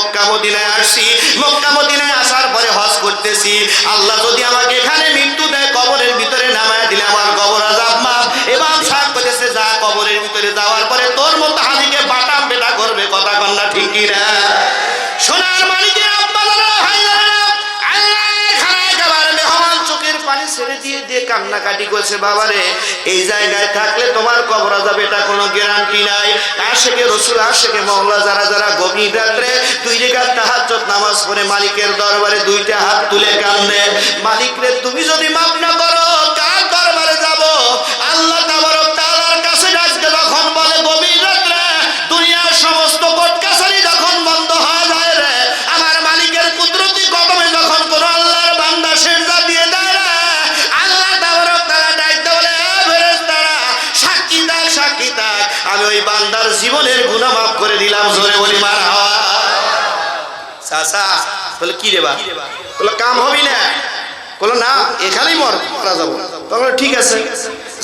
মক্কা মদিনায় আসছি, মক্কা মদিনায় আসার পরে হজ করতেছি। আল্লাহ যদি আমাকে এখানে মৃত্যু দেয়, কবরের ভিতরে নামায় দিলে আমার কবর আযাব মাফ। ইমাম সাহেব বলেছে, যা কবরের ভিতরে যাওয়ার পরে তোর মতো হাজিকে বাটাম বেটা করবে, কথা কন না ঠিক কি না? সোনার মালিকের আব্বা জানেরা, ভাই জানেরা, আল্লাহ খানায় খাবার মেহমান চোখের পানি ছেড়ে দিয়ে দিয়ে কান্নাকাটি করছে, বাবারে এই জায়গায় থাকলে তোমার কবর আযাব, এটা কোনো গ্যারান্টি নাই। আশেকে রসুল, আশেকে মওলা যারা যারা গভীর রাত্রে 2 রাকাত তাহাজ্জুদ নামাজ পড়ে মালিকের দরবারে 2টা হাত তুলে কান্দে, মালিক রে তুমি যদি মাফ না করো কার দরবারে যাব? আল্লাহ তাবারক তাআলার কাছে আজকে যখন বলে গভীর রাত্রে দুনিয়ার সমস্ত কোর্ট কাছারি যখন বন্ধ হয়ে যায় রে, আমার মালিকের কুদরতি কদমে যখন কোন আল্লাহর বান্দা সিজদা দিয়ে দেয় রে, আল্লাহ তাবারক তাআলা ডাকতে বলে, এ ফেরেশতারা সাক্ষী থাক, সাক্ষী থাক, আমি ওই বান্দার জীবনের গুনাহ মাফ করে দিলাম। জোরে বলি মারহাবা। চাচা বলে কি রে বা? বলে কাম হবি না? বলে না, এখানেই মারা যাবো। তখন ঠিক আছে,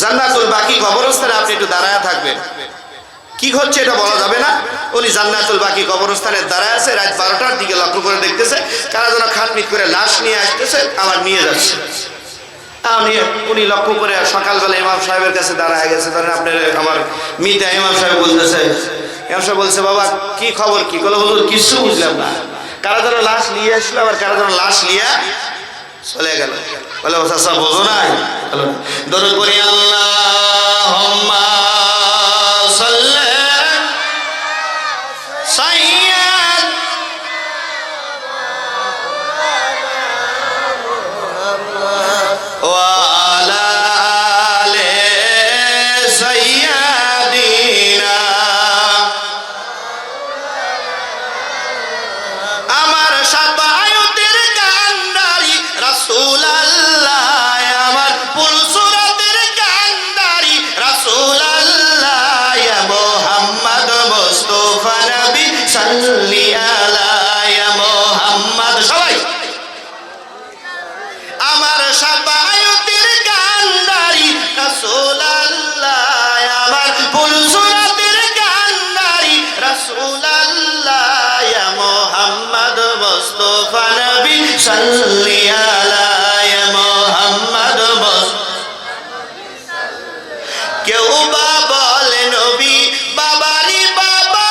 জান্নাতুল বাকি কবরস্থানে আপনি একটু দাঁড়ায় থাকবেন। কি হচ্ছে এটা বলা যাবে না। উনি জান্নাতুল বাকি কবরস্থানে দাঁড়ায় আছে, রাত 12টার দিকে লক্ষ্য করে দেখতেছে কারা যেন খাটমিট করে লাশ নিয়ে আসতেছে, আবার নিয়ে যাচ্ছে। উনি লক্ষ্য করে সকালবেলা ইমাম সাহেবের কাছে দাঁড়ায় গেছে। ধরেন আপনার আমার মিতা ইমাম সাহেব বলতেছে, ইমাম সাহেব বলছে, বাবা কি খবর? কি বলে? হুজুর কিছু বুঝলাম না, কারা যেন লাশ নিয়ে আসলো, আবার কারা যেন লাশ নিয়ে চলে গেল। বলে চাচা বোঝো নাই? দরুদ পড়ি আল্লাহুম্মা সাল্লি সাইয়্যিদ ওয়া আলা আলি সাইয়্যিদিনা। আমার শাফায়াতের কান্ডারি রাসূল আল্লাহ, আমার পুলসুরাতের কান্ডারি রাসূল আল্লাহ, ইয়া মুহাম্মদ মুস্তাফা নবী সাল্লি আলা ইয়া মুহাম্মদ। সবাই আমার শাফায়াতের কান্ডারি রাসূল আল্লাহ, আমার পুলসুরাতের কান্ডারি রাসূল আল্লাহ, ইয়া মুহাম্মদ মুস্তাফা নবী সাল্লি আলা ইয়া মুহাম্মদ মুস্তাফা। কেউ বা বলে নবী বাবারি বাবা,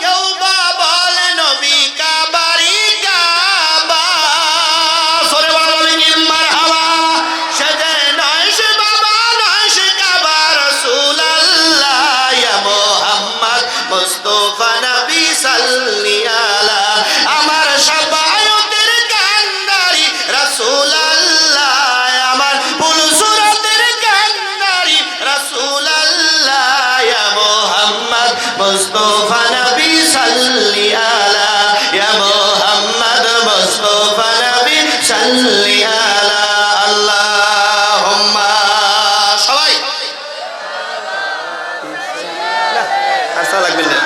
কেউ বা বলে নবী কাবারি কাবা। সরে বলে কি মারহাবা। সে যে নয় সে বাবা, নয় সে কাবা, রাসূল আল্লাহ, ইয়া মুহাম্মদ মুস্তাফা নবী সাল্লি আলা। আমার শাফায়াতের কান্ডারি রাসূল আল্লাহ, আমার পুলসুরাতের কান্ডারি রাসূল আল্লাহ, ইয়া মুহাম্মদ মুস্তাফা নবী সাল্লি আলা, ইয়া মুহাম্মদ মুস্তাফা নবী সাল্লি আলা। আল্লাহুম্মা সবাই আসা লাগবে না।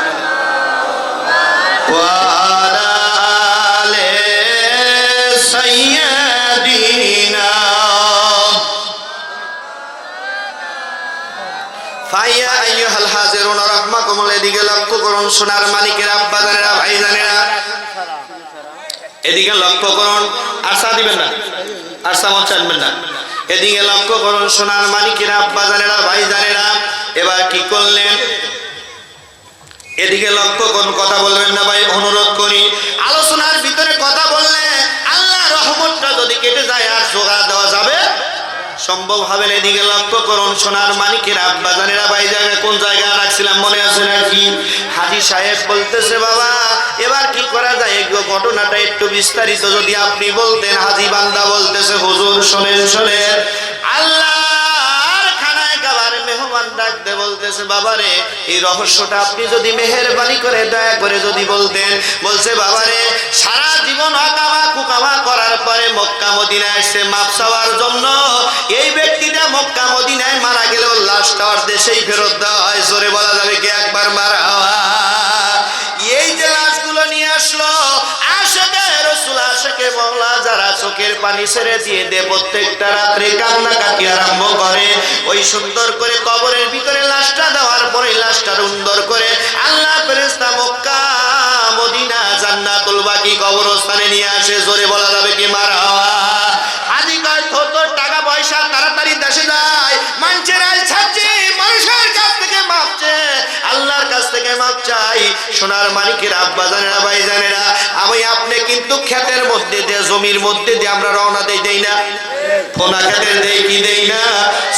ওয়া আলা আলি সাইয়্যিদিনা। ফাইয়া আইয়ুহাল হাজিরুন রাহমাকুমুল্লাহ। এদিকে লক্ষ্য করুন সোনার মালিকের আব্বা জানেরা, ভাই জানেরা, এদিকে লক্ষ্য করুন। আশা দিবেন না, আশা মত চাইবেন না। এদিকে লক্ষ্য করুন সোনার মালিকের আব্বা জানেরা, ভাই জানেরা। এবার কি করলেন? এদিকে লক্ষ্য করুন, কথা বলবেন না ভাই, অনুরোধ করি। আলোচনার ভিতরে কথা বললে আল্লাহ রহমতটা যদি কেটে যায় আর জোগাড় দেওয়া যাবে সম্ভব হবে না। এদিকে লক্ষ্য করুন সোনার মানিকের আব্বা জানেরা, ভাই জানেরা, কোন জায়গায় রাখছিলাম মনে আছে নাকি? হাজী সাহেব বলতেছে, বাবা এবার কি করা যায়? ঘটনাটা একটু বিস্তারিত যদি আপনি বলতেন। হাজী বান্দা বলতেছে, হুজুর শোনেন শোনেন। আল্লাহর খানায় খাবার মেহমান ডাকতে বলতেছে, বাবারে এই রহস্যটা আপনি যদি মেহেরবানি করে দয়া করে যদি বলতেন। বলছে, বাবারে সারা জীবন অকামা কুকামা করার পরে মক্কা মদিনায় আসছে মাপ চাওয়ার জন্য। এই ব্যক্তিটা মক্কা মদিনায় মারা গেলেও লাশটা ওর দেশেই ফেরত দেওয়া হয়। জোরে বলা যাবে কি একবার মারহাবা। এই যে লাশগুলো নিয়ে আসলো, আশেকে রাসূল, আশেকে মওলা যারা চোখের পানি ছেড়ে দিয়ে দে প্রত্যেকটা রাত্রে কান্নাকাটি আরম্ভ করে। ওই সুন্দর করে কবরের ভিতরে লাশটা দেওয়ার পরে লাশটা রুন্দ জান্নাতুল বাকি কবরস্থানে নিয়ে আসে। জোরে বলা যাবে কি মারহাবা? হাজি কয় তোর টাকা পয়সা তাড়াতাড়ি দেশে যায়, মানুষের আল ছাড়ছে, মানুষের কাছ থেকে মাপ চেয়ে আল্লাহর কাছ থেকে মাপ চাই। সোনার মানিকের আব্বা জানেরা, ভাই জানেরা, আমি আপনি কিন্তু ক্ষেতের মধ্যে দিয়ে, জমির মধ্যে দিয়ে আমরা রওনা দেই না? ফোনা খেতে দেই কি দেই না?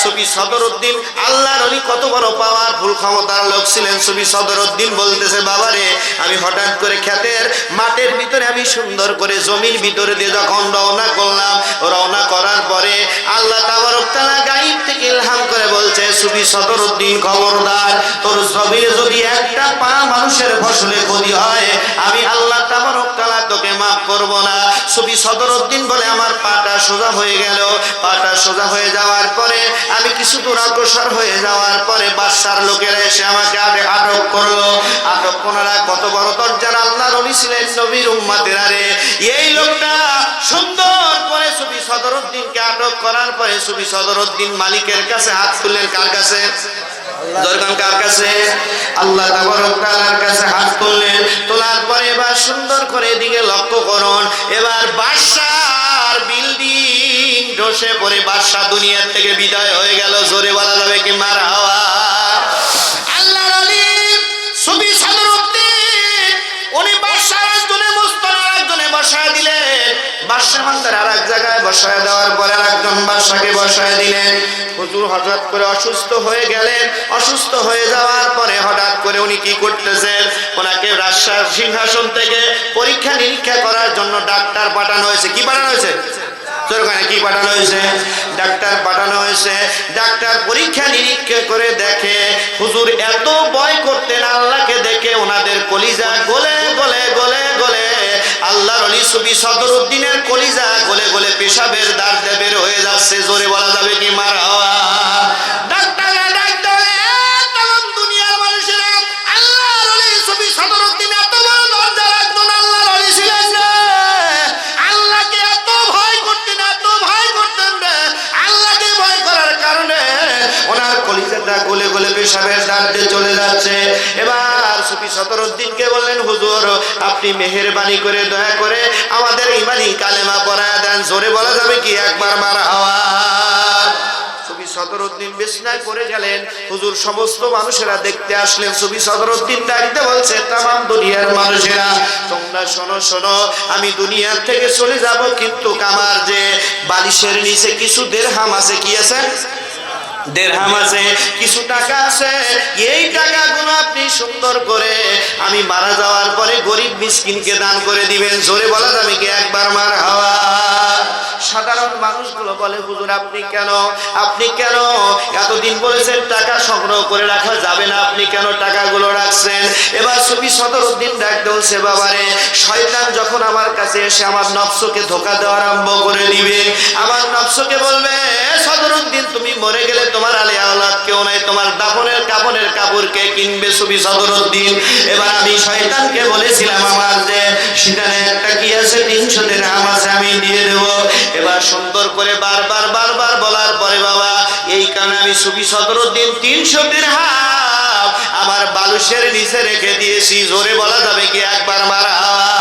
সুফি সদরউদ্দিন আল্লাহর ওলি কত বড় পাওয়ারফুল ক্ষমতার লোক ছিলেন। সুফি সদরউদ্দিন বলতেছে, বাবারে আমি হঠাৎ করে ক্ষেতের মাঠের ভিতরে আমি সুন্দর করে জমির ভিতরে দিয়ে যখন রওনা করলাম, রওনা করার পরে আল্লাহ তাবারক তাআলা গায়েব থেকে ইলহাম করে বলছে, সুফি সদরউদ্দিন খবরদার, তোর জমিনে যদি একটা পা মানুষের ফসলে ক্ষতি হয় আমি আল্লাহ তাবারক তাআলা তোকে মাফ করব না। সুফি সদরউদ্দিন বলে আমার পাটা সোজা হয়ে গেল। পাটা সোজা হয়ে যাওয়ার পরে আমি কিছু দূর অগ্রসর হয়ে যাওয়ার পরে বাদশার লোকেরা এসে আমাকে আটক করলো। আটক করারা কত বড় দরজার আল্লাহর ওলি ছিলেন, নবীর উম্মতেরা রে। এই লোকটা সুন্দর করে সুফি সদরউদ্দিনকে আটক করার পরে সুফি সদরউদ্দিন মালিকের কাছে হাত তুললেন। কার কাছে? দরকার কার কাছে? আল্লাহ তাবারক তাআলার কাছে হাত তুললেন। তোলার পরে এবার সুন্দর করে এদিকে লক্ষ্য করুন, এবার বাদশার বিল্ডিং ধসে পড়ে বাদশা দুনিয়ার থেকে বিদায় হয়ে গেল। জোরে বলা যাবে কি মারহাবা? আল্লাহর ওলি সুফি সদরউদ্দিন উনি বাদশার একজনে মুস্তান আরেকজনে বসায় দিলেন। বাদশা মান্দার আর এক জায়গায় বসায় দেওয়ার পরে আরেকজন বাদশাকে বসায় দিলেন। হুজুর হঠাৎ করে অসুস্থ হয়ে গেলেন। অসুস্থ হয়ে যাওয়ার পরে হঠাৎ করে উনি কি করতেছেন, ওনাকে রাজশাহী সিংহাসন থেকে পরীক্ষা নিরীক্ষা করার জন্য ডাক্তার পাঠানো হয়েছে। কি পাঠানো হয়েছে? কি পাঠানো হয়েছে? ডাক্তার পাঠানো হয়েছে। ডাক্তার পরীক্ষা নিরীক্ষা করে দেখে হুজুর এত ভয় করতেন আল্লাহকে দেখে ওনাদের কলিজা গলে গলে গলে গলে, আল্লাহর ওলি সুফি সদরউদ্দিনের কলিজা গলে গলে পেশাবের দাঁত বের হয়ে যাচ্ছে। জোরে বলা যাবে কি মারহাবা? ডাক্তাররা ডাক্তার তখন দুনিয়ার মানুষেরা আল্লাহর ওলি সুফি সদরউদ্দিন এত বড় দরজা রাখতেন, আল্লাহর ওলি ছিলেন না, আল্লাহকে এত ভয় করতেন, এত ভয় করতেন রে, আল্লাহকে ভয় করার কারণে ওনার কলিজাটা গলে গলে পেশাবের দাঁত দিয়ে চলে যাচ্ছে। এবার সুফি সদরউদ্দিনকে বললেন, হুজুর আপনি মেহেরবানি করে দয়া করে আমাদের ইমানি কালেমা পড়ায় দেন। জোরে বলা যাবে কি একবার মারহাবা? সুফি সদরউদ্দিন বিছনায় পড়ে গেলেন। হুজুর সমস্ত মানুষেরা দেখতে আসলেন। সুফি সদরউদ্দিন ডাকতে বলছে, তামাম দুনিয়ার মানুষেরা তোমরা শোনো শোনো, আমি দুনিয়ার থেকে চলে যাব, কিন্তু আমার যে বালিশের নিচে কিছু দিরহাম আছে। কি আছে? দিরহাম আছে, কিছু টাকা আছে। এই টাকাগুলো আপনি সুন্দর করে আমি মারা যাওয়ার পরে গরিব মিসকিনকে দান করে দিবেন। জোরে বলা যাবে কি একবার মারহাবা? সাধারণ মানুষগুলো বলে, হুজুর আপনি কেন এতদিন বলেছেন টাকা সংগ্রহ করে রাখা যাবে না, আপনি কেন টাকাগুলো রাখছেন? এবার সুফি সদরউদ্দিন ডাক বলছে, বাবারে শয়তান যখন আমার কাছে এসে আমার নফসকে ধোঁকা দেওয়া আরম্ভ করে দিবে, আমার নফসকে বলবে, সদরউদ্দিন তুমি মরে গেলে তোমার আলে আওলাদ কেউ নাই, তোমার দাফনের কাফনের কাপড় কে কিনবে? সুফি সদরউদ্দিন এবার আমি শয়তানকে বলেছিলাম আমার যে সেখানে একটা কি আছে 300 দিরহাম আছে, আমি দিয়ে দেব। এবার সুন্দর করে বারবার বারবার বলার পরে বাবা এই কারণে আমি সুফি সদরউদ্দিন 300 দিরহাম আমার বালুশের নিচে রেখে দিয়েছি। জোরে বলা যাবে কি একবার মারহাবা?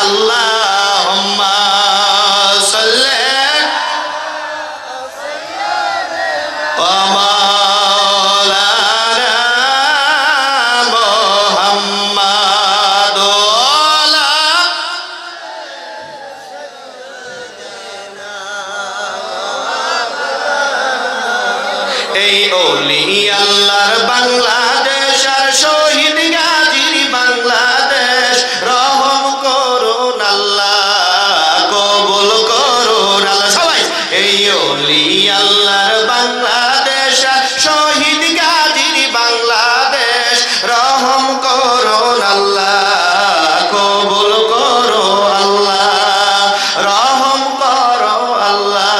আল্লাহুম্মা সাল্লি এই ওলি আল্লাহর বাংলাদেশ আর শহীদ গাজীর বাংলাদেশ, রহম করুন আল্লাহ, কবুল করুন আল্লাহ। সবাই এই ওলি আল্লাহর বাংলাদেশ আর শহীদ গাজীর বাংলাদেশ, রহম করুন আল্লাহ, কবুল করো আল্লাহ, রহম করো আল্লাহ,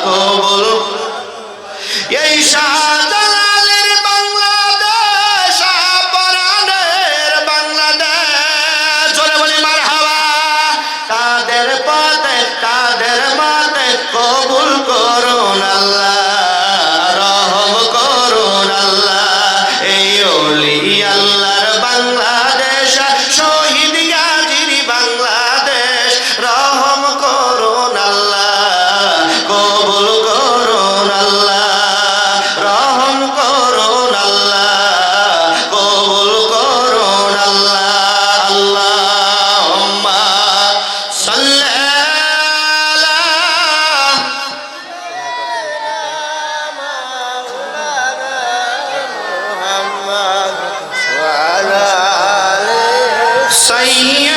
কবুল। এই শাহজালালের বাংলাদেশ وعلى آله সাইয়্যিদ